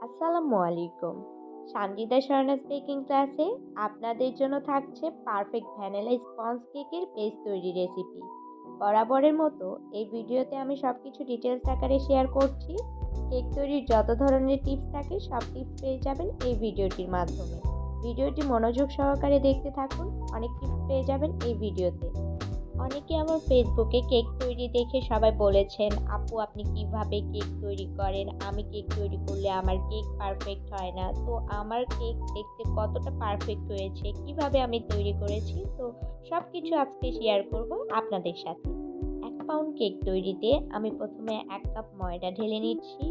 আসসালামু আলাইকুম। সানজিদা শাহনাজ বেকিং ক্লাসে আপনাদের জন্য থাকছে পারফেক্ট ভ্যানিলা স্পঞ্জ কেকের বেস তৈরি রেসিপি। বরাবরের মতো এই ভিডিওতে আমি সবকিছু ডিটেলস আকারে শেয়ার করছি। কেক তৈরির যত ধরনের টিপস থাকে সব টিপস পেয়ে যাবেন এই ভিডিওটির মাধ্যমে। ভিডিওটি মনোযোগ সহকারে দেখতে থাকুন, অনেক টিপস পেয়ে যাবেন এই ভিডিওতে। অনেকে আমার ফেসবুকে কেক তৈরি দেখে সবাই বলেছেন, আপু আপনি কিভাবে কেক তৈরি করেন? আমি কেক তৈরি করলে আমার কেক পারফেক্ট হয় না। তো আমার কেক দেখতে কতটা পারফেক্ট হয়েছে, কিভাবে আমি তৈরি করেছি, তো সব কিছু আজকে শেয়ার করব আপনাদের সাথে। 1 পাউন্ড কেক তৈরিতে আমি প্রথমে 1 কাপ ময়দা ঢেলে নিচ্ছি।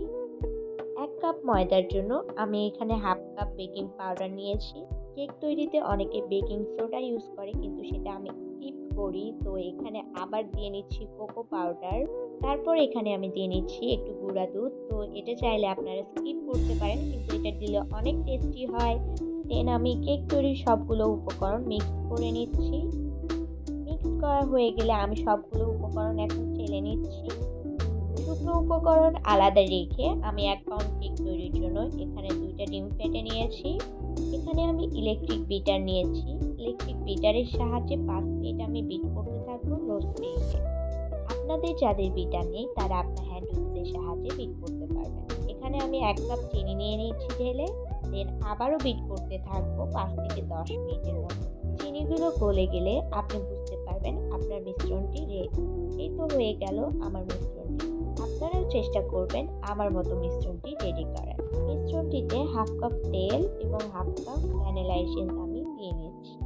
1 কাপ ময়দার জন্য আমি এখানে হাফ কাপ বেকিং পাউডার নিয়েছি। কেক তৈরিতে অনেকে বেকিং সোডা ইউজ করে, কিন্তু সেটা আমি স্কিপ করি। তো এখানে আবার দিয়ে নিচ্ছি কোকো পাউডার। তারপর এখানে আমি দিয়ে নিচ্ছি একটু গুঁড়া দুধ। তো এটা চাইলে আপনারা স্কিপ করতে পারেন, কিন্তু এটা দিলে অনেক টেস্টি হয়। দেন আমি কেক তৈরির সবগুলো উপকরণ মিক্স করে নিচ্ছি। মিক্স করা হয়ে গেলে আমি সবগুলো উপকরণ এখন চেলে নিচ্ছি। শুকনো উপকরণ আলাদা রেখে আমি 1 পাউন্ড কেক তৈরির জন্য এখানে 2টা ডিম ফেটে নিয়েছি। এখানে আমি ইলেকট্রিক বিটার নিয়েছি। ইলেকট্রিক বিটারের সাহায্যে 5 মিনিট আমি বিট করতে থাকবো লো স্পিডে। আপনাদের যাদের বিটার নেই তারা আপনার হ্যান্ড উইক্সের সাহায্যে বিট করতে পারবেন। এখানে আমি 1 কাপ চিনি নিয়ে নিচ্ছি ঢেলে। দেন আবারও বিট করতে থাকবো 5 থেকে 10 মিনিটের মতো। চিনিগুলো গলে গেলে আপনি বুঝতে পারবেন আপনার মিশ্রণটি রেডি। এই তো হয়ে গেল আমার মিশ্রণটি। আপনারাও চেষ্টা করবেন আমার মতো মিশ্রণটি রেডি করার। মিশ্রণটিতে হাফ কাপ তেল এবং হাফ কাপ ভ্যানিলা এসেন্স আমি দিয়ে নিচ্ছি।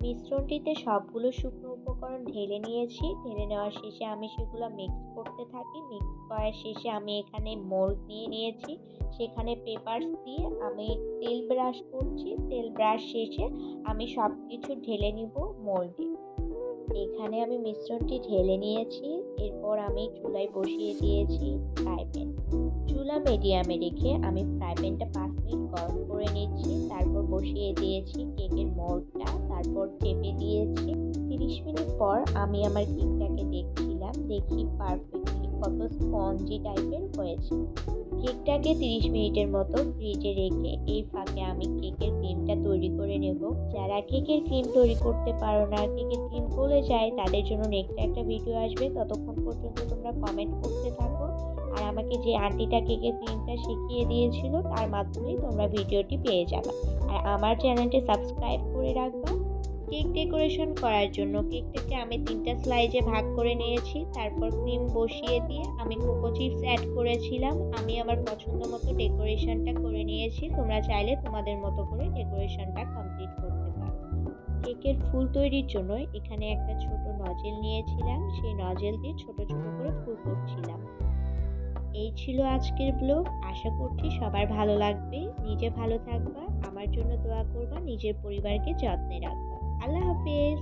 মিশ্রণটিতে সবগুলো শুকনো উপকরণ ঢেলে নিয়েছি। ঢেলে নেওয়ার শেষে আমি সেগুলো মিক্স করতে থাকি। মিক্স করার শেষে আমি এখানে মোল্ড নিয়ে নিয়েছি। সেখানে পেপারস দিয়ে আমি তেল ব্রাশ করছি। তেল ব্রাশ শেষে আমি সব কিছু ঢেলে নিব মোল্ডে। এখানে আমি মিশ্রণটি ঢেলে নিয়েছি। এরপর আমি চুলায় বসিয়ে দিয়েছি ফ্রাই প্যান। চুলা মিডিয়ামে রেখে আমি ফ্রাই প্যানটা 5 মিনিট গরম করে নিচ্ছি। তারপর বসিয়ে দিয়েছি কেকের মোল্ডটা। তারপর চেপে দিয়েছি। 30 মিনিট পর আমি আমার কেকটাকে দেখছিলাম। দেখি পারফেক্টলি কত স্পঞ্জি টাইপের হয়েছে। কেকটাকে 30 মিনিটের মতো ফ্রিজে রেখে এই ফাঁকে আমি কেকের ক্রিমটা তৈরি করে নেব। যারা কেকের ক্রিম তৈরি করতে পারো না, কেকের ক্রিম গলে যায়, তাদের জন্য নেক্সট একটা ভিডিও আসবে। ততক্ষণ পর্যন্ত তোমরা কমেন্ট করতে থাকো। আর আমাকে যে আন্টিটা কেকের ক্রিমটা শিখিয়ে দিয়েছিল তার মাধ্যমেই তোমরা ভিডিওটি পেয়ে যাবে। আর আমার চ্যানেলটি সাবস্ক্রাইব করে রাখবা। কেক ডেকোরেশন করার জন্য কেকটাকে আমি 3টা স্লাইজে ভাগ করে নিয়েছি। তারপর ক্রিম বসিয়ে দিয়ে আমি কোকো চিপস অ্যাড করেছিলাম। আমি আমার পছন্দ মতো ডেকোরেশনটা করে নিয়েছি। তোমরা চাইলে তোমাদের মতো করে ডেকোরেশনটা কমপ্লিট করতে পারো। কেকের ফুল তৈরির জন্য এখানে একটা ছোট নজেল নিয়েছিলাম। সেই নজেল দিয়ে ছোট ছোট করে ফুল করছিলাম। এই ছিল আজকের ব্লগ। আশা করছি সবার ভালো লাগবে। নিজে ভালো থাকবা, আমার জন্য দোয়া করবা, নিজের পরিবারকে যত্নে রাখবা। আল্লাহ হাফেজ।